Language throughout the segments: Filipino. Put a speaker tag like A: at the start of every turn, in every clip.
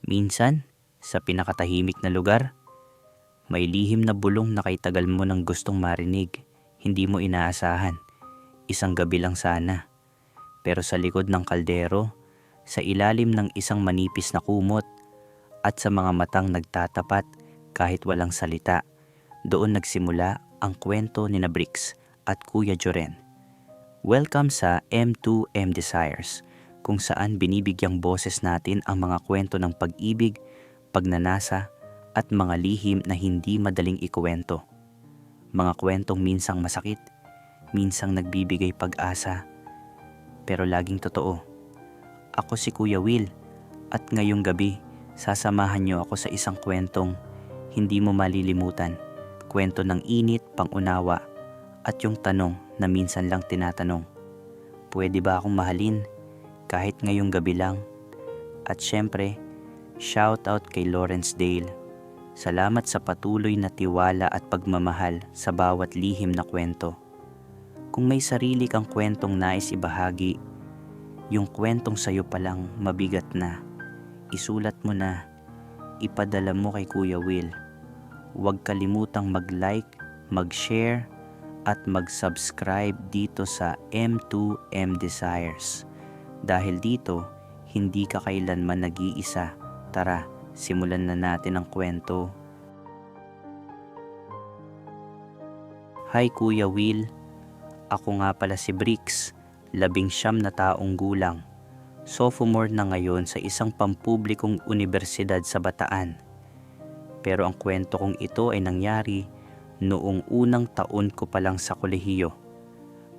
A: Minsan, sa pinakatahimik na lugar, may lihim na bulong na kay tagal mo nang gustong marinig. Hindi mo inaasahan. Isang gabi lang sana. Pero sa likod ng kaldero, sa ilalim ng isang manipis na kumot, at sa mga matang nagtatapat kahit walang salita, doon nagsimula ang kwento ni na Bricks at Kuya Joren. Welcome sa M2M Desires, kung saan binibigyang boses natin ang mga kwento ng pag-ibig, pagnanasa, at mga lihim na hindi madaling ikuwento. Mga kwentong minsang masakit, minsang nagbibigay pag-asa, pero laging totoo. Ako si Kuya Will, at ngayong gabi, sasamahan niyo ako sa isang kwentong hindi mo malilimutan. Kwento ng init, pangunawa, at yung tanong na minsan lang tinatanong, pwede ba akong mahalin kahit ngayong gabi lang? At syempre, shout out kay Lawrence Dale. Salamat sa patuloy na tiwala at pagmamahal sa bawat lihim na kwento. Kung may sarili kang kwentong nais ibahagi, yung kwentong sayo palang mabigat na, isulat mo na, ipadala mo kay Kuya Will. Huwag kalimutang mag-like, mag-share, at mag-subscribe dito sa M2M Desires. Dahil dito, hindi ka kailanman nag-iisa. Tara, simulan na natin ang kwento. Hi Kuya Will, ako nga pala si Bricks, 19 na taong gulang. Sophomore na ngayon sa isang pampublikong universidad sa Bataan. Pero ang kwento kong ito ay nangyari noong unang taon ko pa lang sa kolehiyo.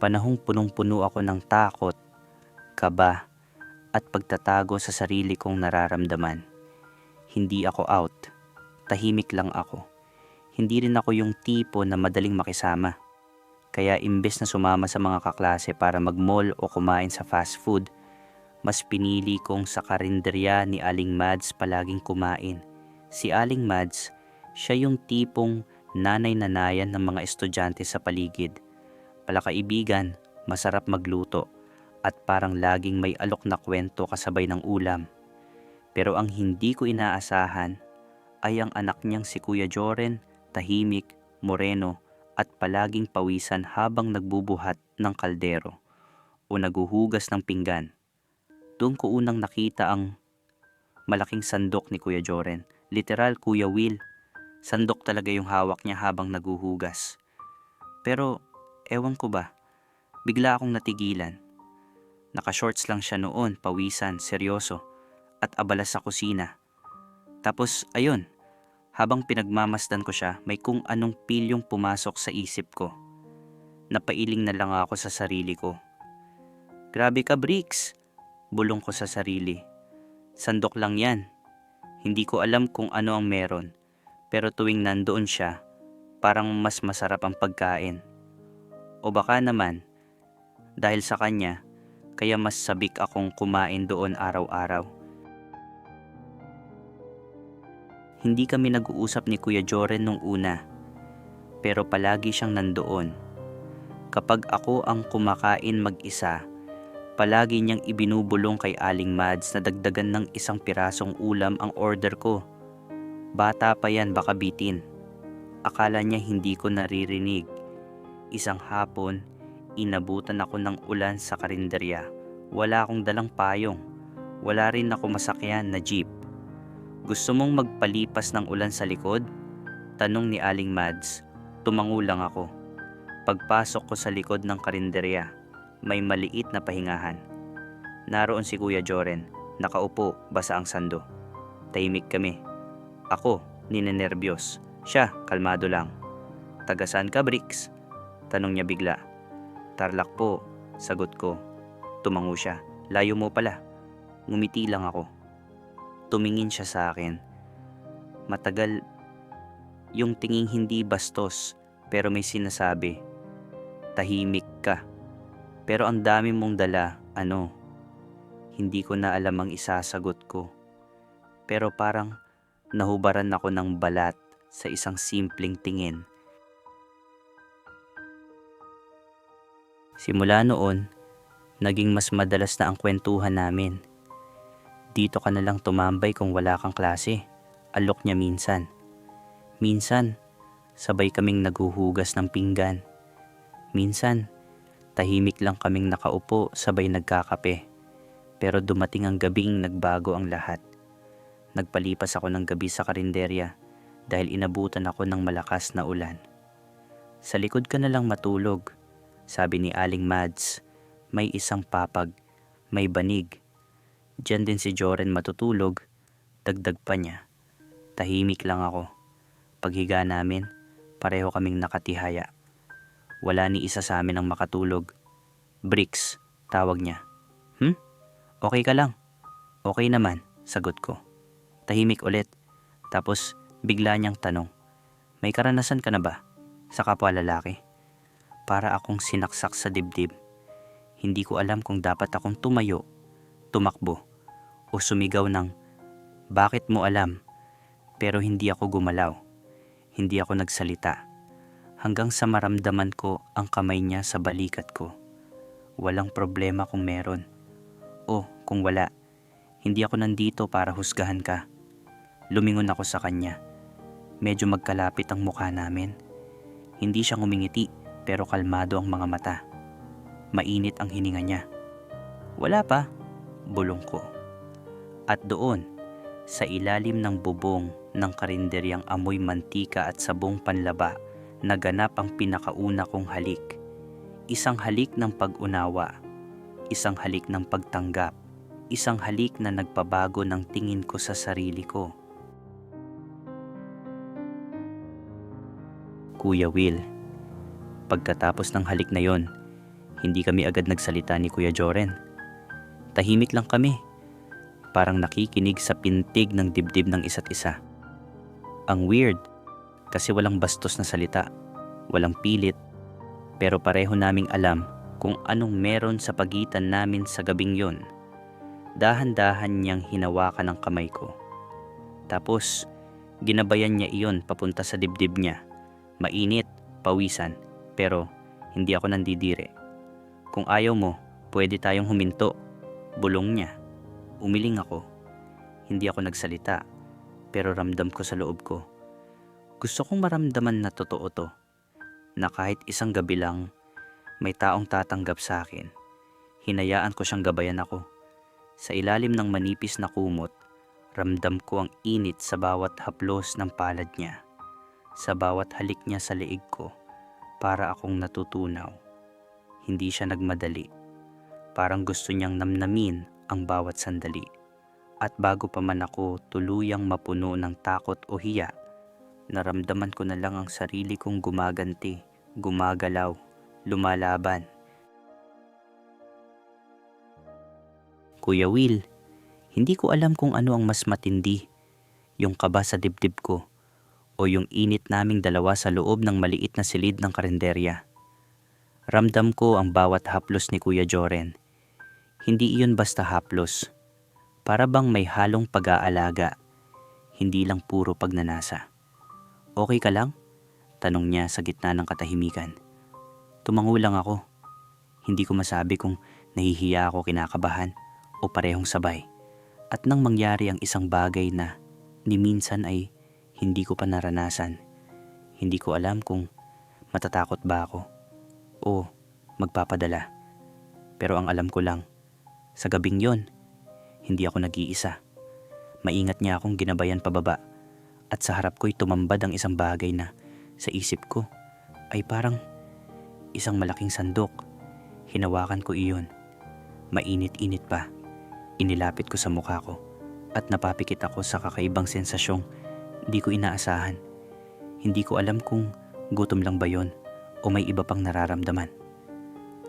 A: Panahong punong-puno ako ng takot, kaba, at pagtatago sa sarili kong nararamdaman. Hindi ako out, tahimik lang ako. Hindi rin ako yung tipo na madaling makisama. Kaya imbes na sumama sa mga kaklase para mag-mall o kumain sa fast food, mas pinili kong sa karinderya ni Aling Mads palaging kumain. Si Aling Mads, siya yung tipong nanay-nanayan ng mga estudyante sa paligid. Palakaibigan, masarap magluto, at parang laging may alok na kwento kasabay ng ulam. Pero ang hindi ko inaasahan ay ang anak niyang si Kuya Joren, tahimik, moreno, at palaging pawisan habang nagbubuhat ng kaldero o naguhugas ng pinggan. Doon ko unang nakita ang malaking sandok ni Kuya Joren. Literal, Kuya Will. Sandok talaga yung hawak niya habang naguhugas. Pero, ewan ko ba, bigla akong natigilan. Naka-shorts lang siya noon, pawisan, seryoso, at abala sa kusina. Tapos, ayun, habang pinagmamasdan ko siya, may kung anong pilyong pumasok sa isip ko. Napailing na lang ako sa sarili ko. Grabe ka, Bricks! Bulong ko sa sarili. Sandok lang yan. Hindi ko alam kung ano ang meron. Pero tuwing nandoon siya, parang mas masarap ang pagkain. O baka naman, dahil sa kanya, kaya mas sabik akong kumain doon araw-araw. Hindi kami nag-uusap ni Kuya Joren nung una, pero palagi siyang nandoon. Kapag ako ang kumakain mag-isa, palagi niyang ibinubulong kay Aling Mads na dagdagan ng isang pirasong ulam ang order ko. Bata pa yan, baka bitin. Akala niya hindi ko naririnig. Isang hapon, inabutan ako ng ulan sa karinderya. Wala akong dalang payong. Wala rin ako masakyan na jeep. Gusto mong magpalipas ng ulan sa likod? Tanong ni Aling Mads. Tumango lang ako. Pagpasok ko sa likod ng karinderya, may maliit na pahingahan. Naroon si Kuya Joren, nakaupo, basa ang sando. Tahimik kami. Ako, ninenerbiyos. Siya, kalmado lang. Taga saan ka, Bricks? Tanong niya bigla. Tarlac po, sagot ko. Tumango siya. Layo mo pala. Ngumiti lang ako. Tumingin siya sa akin. Matagal yung tinging hindi bastos, pero may sinasabi. Tahimik ka. Pero ang dami mong dala, ano? Hindi ko na alam ang isasagot ko. Pero parang nahubaran ako ng balat sa isang simpleng tingin. Simula noon, naging mas madalas na ang kwentuhan namin. Dito ka na lang tumambay kung wala kang klase. Alok niya minsan. Minsan, sabay kaming naghuhugas ng pinggan. Minsan, tahimik lang kaming nakaupo sabay nagkakape. Pero dumating ang gabing nagbago ang lahat. Nagpalipas ako ng gabi sa karinderya dahil inabutan ako ng malakas na ulan. Sa likod ka na lang matulog, sabi ni Aling Mads. May isang papag, may banig. Diyan din si Joren matutulog, dagdag pa niya. Tahimik lang ako. Paghiga namin, pareho kaming nakatihaya. Wala ni isa sa amin ang makatulog. Bricks, tawag niya. Okay ka lang? Okay naman, sagot ko. Tahimik ulit. Tapos bigla niyang tanong, may karanasan ka na ba sa kapwa lalaki? Para akong sinaksak sa dibdib. Hindi ko alam kung dapat akong tumayo, tumakbo, o sumigaw ng, bakit mo alam? Pero hindi ako gumalaw. Hindi ako nagsalita. Hanggang sa maramdaman ko ang kamay niya sa balikat ko. Walang problema kung meron. O kung wala, hindi ako nandito para husgahan ka. Lumingon ako sa kanya. Medyo magkalapit ang mukha namin. Hindi siya ngumingiti pero kalmado ang mga mata. Mainit ang hininga niya. Wala pa, bulong ko. At doon, sa ilalim ng bubong ng karinderyang amoy mantika at sabong panlaba, naganap ang pinakauna kong halik. Isang halik ng pag-unawa, isang halik ng pagtanggap, isang halik na nagpabago ng tingin ko sa sarili ko. Kuya Will, pagkatapos ng halik na yon, hindi kami agad nagsalita ni Kuya Joren. Tahimik lang kami, parang nakikinig sa pintig ng dibdib ng isa't isa. Ang weird, kasi walang bastos na salita, walang pilit, pero pareho naming alam kung anong meron sa pagitan namin sa gabing yon. Dahan-dahan niyang hinawakan ang kamay ko. Tapos, ginabayan niya iyon papunta sa dibdib niya. Mainit, pawisan, pero hindi ako nandidire. Kung ayaw mo, pwede tayong huminto, bulong niya. Umiling ako. Hindi ako nagsalita, pero ramdam ko sa loob ko. Gusto kong maramdaman na totoo to, na kahit isang gabi lang, may taong tatanggap sa akin. Hinayaan ko siyang gabayan ako. Sa ilalim ng manipis na kumot, ramdam ko ang init sa bawat haplos ng palad niya. Sa bawat halik niya sa leeg ko, para akong natutunaw. Hindi siya nagmadali. Parang gusto niyang namnamin ang bawat sandali. At bago pa man ako tuluyang mapuno ng takot o hiya, naramdaman ko na lang ang sarili kong gumaganti, gumagalaw, lumalaban. Kuya Will, hindi ko alam kung ano ang mas matindi, yung kaba sa dibdib ko o yung init naming dalawa sa loob ng maliit na silid ng karinderya. Ramdam ko ang bawat haplos ni Kuya Joren. Hindi iyon basta haplos. Para bang may halong pag-aalaga, hindi lang puro pagnanasa. Okay ka lang? Tanong niya sa gitna ng katahimikan. Tumango lang ako. Hindi ko masabi kung nahihiya ako, kinakabahan o parehong sabay. At nang mangyari ang isang bagay na ni minsan ay hindi ko pa naranasan. Hindi ko alam kung matatakot ba ako o magpapadala. Pero ang alam ko lang, sa gabing yon, hindi ako nag-iisa. Maingat niya akong ginabayan pababa at sa harap ko'y tumambad ang isang bagay na sa isip ko ay parang isang malaking sandok. Hinawakan ko iyon. Mainit-init pa. Inilapit ko sa mukha ko at napapikit ako sa kakaibang sensasyong di ko inaasahan. Hindi ko alam kung gutom lang ba yon o may iba pang nararamdaman.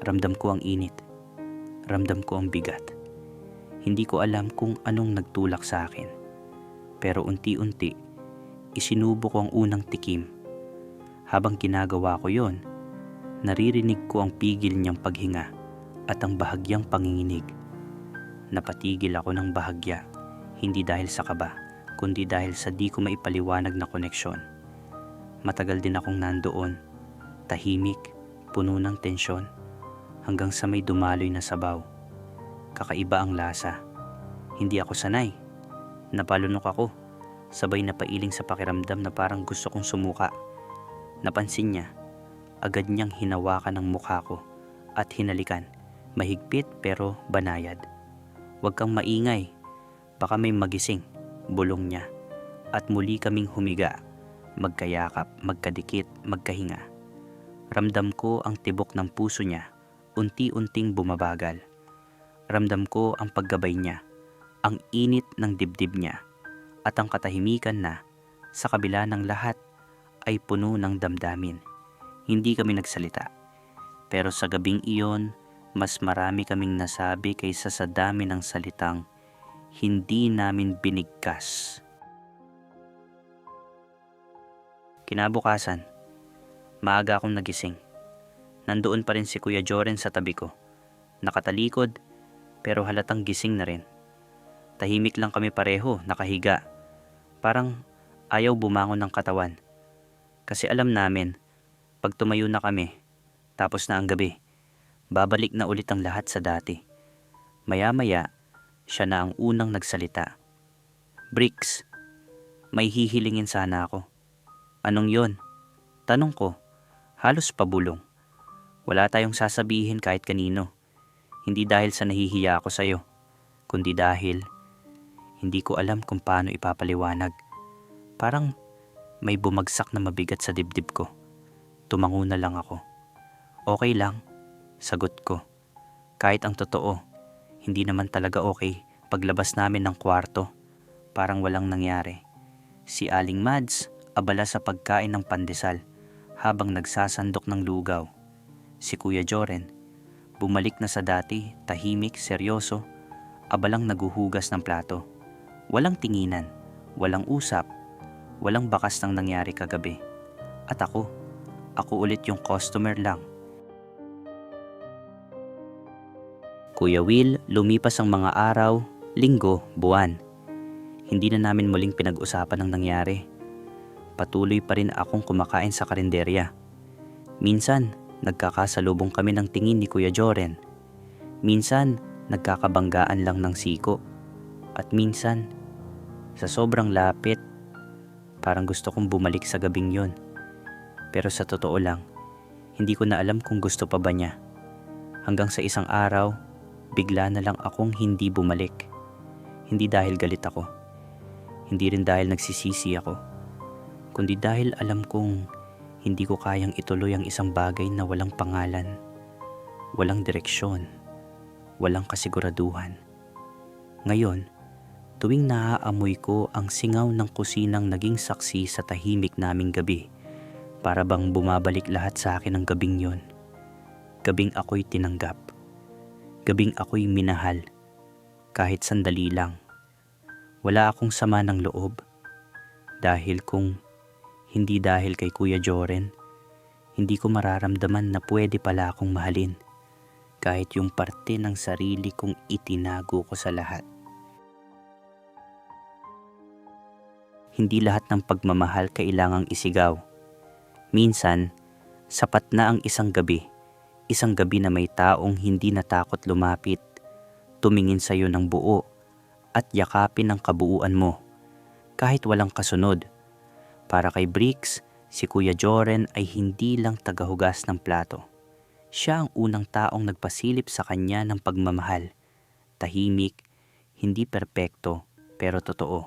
A: Ramdam ko ang init. Ramdam ko ang bigat. Hindi ko alam kung anong nagtulak sa akin. Pero unti-unti, isinubo ko ang unang tikim. Habang ginagawa ko yon, naririnig ko ang pigil niyang paghinga at ang bahagyang panginginig. Napatigil ako ng bahagya, hindi dahil sa kaba, kundi dahil sa di ko maipaliwanag na koneksyon. Matagal din akong nandoon, tahimik, puno ng tensyon, hanggang sa may dumaloy na sabaw. Kakaiba ang lasa. Hindi ako sanay. Napalunok ako. Sabay na pailing sa pakiramdam na parang gusto kong sumuka. Napansin niya. Agad niyang hinawakan ang mukha ko at hinalikan. Mahigpit pero banayad. "Huwag kang maingay. Baka may magising," bulong niya. At muli kaming humiga. Magkayakap, magkadikit, magkahinga. Ramdam ko ang tibok ng puso niya. Unti-unting bumabagal. Ramdam ko ang paggabay niya. Ang init ng dibdib niya. At ang katahimikan na, sa kabila ng lahat, ay puno ng damdamin. Hindi kami nagsalita. Pero sa gabing iyon, mas marami kaming nasabi kaysa sa dami ng salitang hindi namin binigkas. Kinabukasan, maaga akong nagising. Nandoon pa rin si Kuya Joren sa tabi ko. Nakatalikod, pero halatang gising na rin. Tahimik lang kami pareho, nakahiga. Parang ayaw bumangon ng katawan. Kasi alam namin, pag tumayo na kami, tapos na ang gabi, babalik na ulit ang lahat sa dati. Maya-maya, siya na ang unang nagsalita. "Bricks, may hihilingin sana ako." "Anong yon?" Tanong ko, halos pabulong. Wala tayong sasabihin kahit kanino. Hindi dahil sa nahihiya ako sa'yo, kundi dahil hindi ko alam kung paano ipapaliwanag. Parang may bumagsak na mabigat sa dibdib ko. Tumango na lang ako. "Okay lang," sagot ko. Kahit ang totoo, hindi naman talaga okay. Paglabas namin ng kwarto, parang walang nangyari. Si Aling Mads, abala sa pagkain ng pandesal habang nagsasandok ng lugaw. Si Kuya Joren, bumalik na sa dati, tahimik, seryoso, abalang naguhugas ng plato. Walang tinginan, walang usap, walang bakas ng nangyari kagabi. At ako ulit yung customer lang. Kuya Will, lumipas ang mga araw, linggo, buwan. Hindi na namin muling pinag-usapan ang nangyari. Patuloy pa rin akong kumakain sa karinderya. Minsan, nagkakasalubong kami ng tingin ni Kuya Joren. Minsan, nagkakabanggaan lang ng siko. At minsan, sa sobrang lapit, parang gusto kong bumalik sa gabing yon. Pero sa totoo lang, hindi ko na alam kung gusto pa ba niya. Hanggang sa isang araw, bigla na lang akong hindi bumalik. Hindi dahil galit ako. Hindi rin dahil nagsisisi ako. Kundi dahil alam kong hindi ko kayang ituloy ang isang bagay na walang pangalan, walang direksyon, walang kasiguraduhan. Ngayon, tuwing naaamoy ko ang singaw ng kusinang naging saksi sa tahimik naming gabi, para bang bumabalik lahat sa akin ng gabing yon. Gabing ako'y tinanggap. Gabing ako'y minahal. Kahit sandali lang. Wala akong sama ng loob. Hindi dahil kay Kuya Joren, hindi ko mararamdaman na pwede pala akong mahalin. Kahit yung parte ng sarili kong itinago ko sa lahat. Hindi lahat ng pagmamahal kailangang isigaw. Minsan, sapat na ang isang gabi na may taong hindi natakot lumapit, tumingin sa'yo ng buo, at yakapin ang kabuuan mo, kahit walang kasunod. Para kay Bricks, si Kuya Joren ay hindi lang tagahugas ng plato. Siya ang unang taong nagpasilip sa kanya ng pagmamahal. Tahimik, hindi perpekto, pero totoo.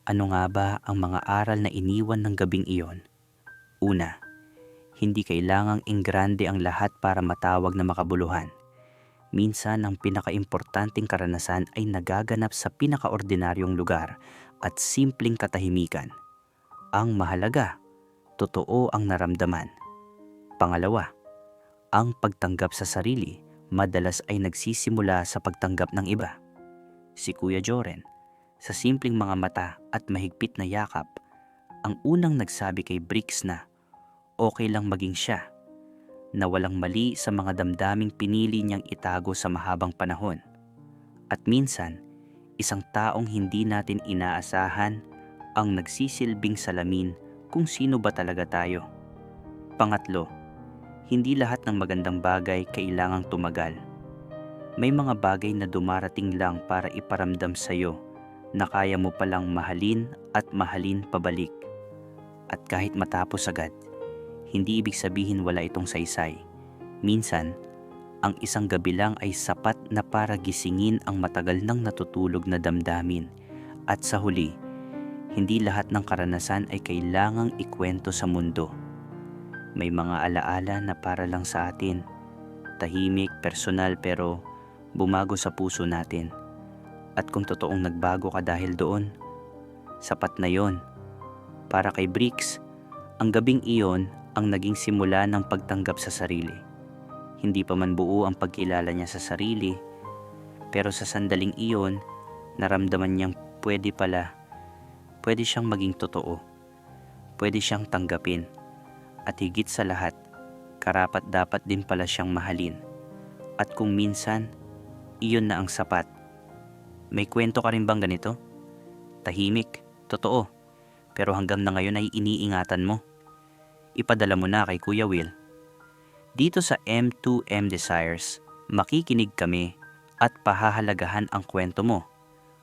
A: Ano nga ba ang mga aral na iniwan ng gabing iyon? Una, hindi kailangang ingrande ang lahat para matawag na makabuluhan. Minsan ang pinakaimportanteng karanasan ay nagaganap sa pinakaordinaryong lugar at simpleng katahimikan. Ang mahalaga, totoo ang naramdaman. Pangalawa, ang pagtanggap sa sarili madalas ay nagsisimula sa pagtanggap ng iba. Si Kuya Joren, sa simpleng mga mata at mahigpit na yakap, ang unang nagsabi kay Bricks na okay lang maging siya, na walang mali sa mga damdaming pinili niyang itago sa mahabang panahon. At minsan, isang taong hindi natin inaasahan ang nagsisilbing salamin kung sino ba talaga tayo. Pangatlo, hindi lahat ng magandang bagay kailangang tumagal. May mga bagay na dumarating lang para iparamdam sa'yo na kaya mo palang mahalin at mahalin pabalik. At kahit matapos agad, hindi ibig sabihin wala itong saysay. Minsan, ang isang gabi lang ay sapat na para gisingin ang matagal nang natutulog na damdamin. At sa huli, hindi lahat ng karanasan ay kailangang ikwento sa mundo. May mga alaala na para lang sa atin. Tahimik, personal pero bumago sa puso natin. At kung totoong nagbago ka dahil doon, sapat na yon. Para kay Bricks, ang gabing iyon ang naging simula ng pagtanggap sa sarili. Hindi pa man buo ang pagkilala niya sa sarili, pero sa sandaling iyon, naramdaman niyang pwede siyang maging totoo. Pwede siyang tanggapin. At higit sa lahat, karapat-dapat din pala siyang mahalin. At kung minsan, iyon na ang sapat. May kwento ka rin bang ganito? Tahimik, totoo, pero hanggang na ngayon ay iniingatan mo. Ipadala mo na kay Kuya Will. Dito sa M2M Desires, makikinig kami at pahahalagahan ang kwento mo.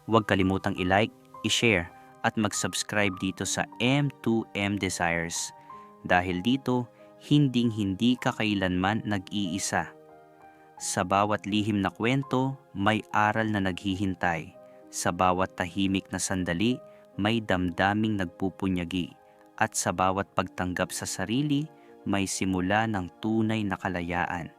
A: Huwag kalimutang i-like, i-share at mag-subscribe dito sa M2M Desires. Dahil dito, hinding-hindi ka kailanman nag-iisa. Sa bawat lihim na kwento, may aral na naghihintay. Sa bawat tahimik na sandali, may damdaming nagpupunyagi. At sa bawat pagtanggap sa sarili, may simula ng tunay na kalayaan.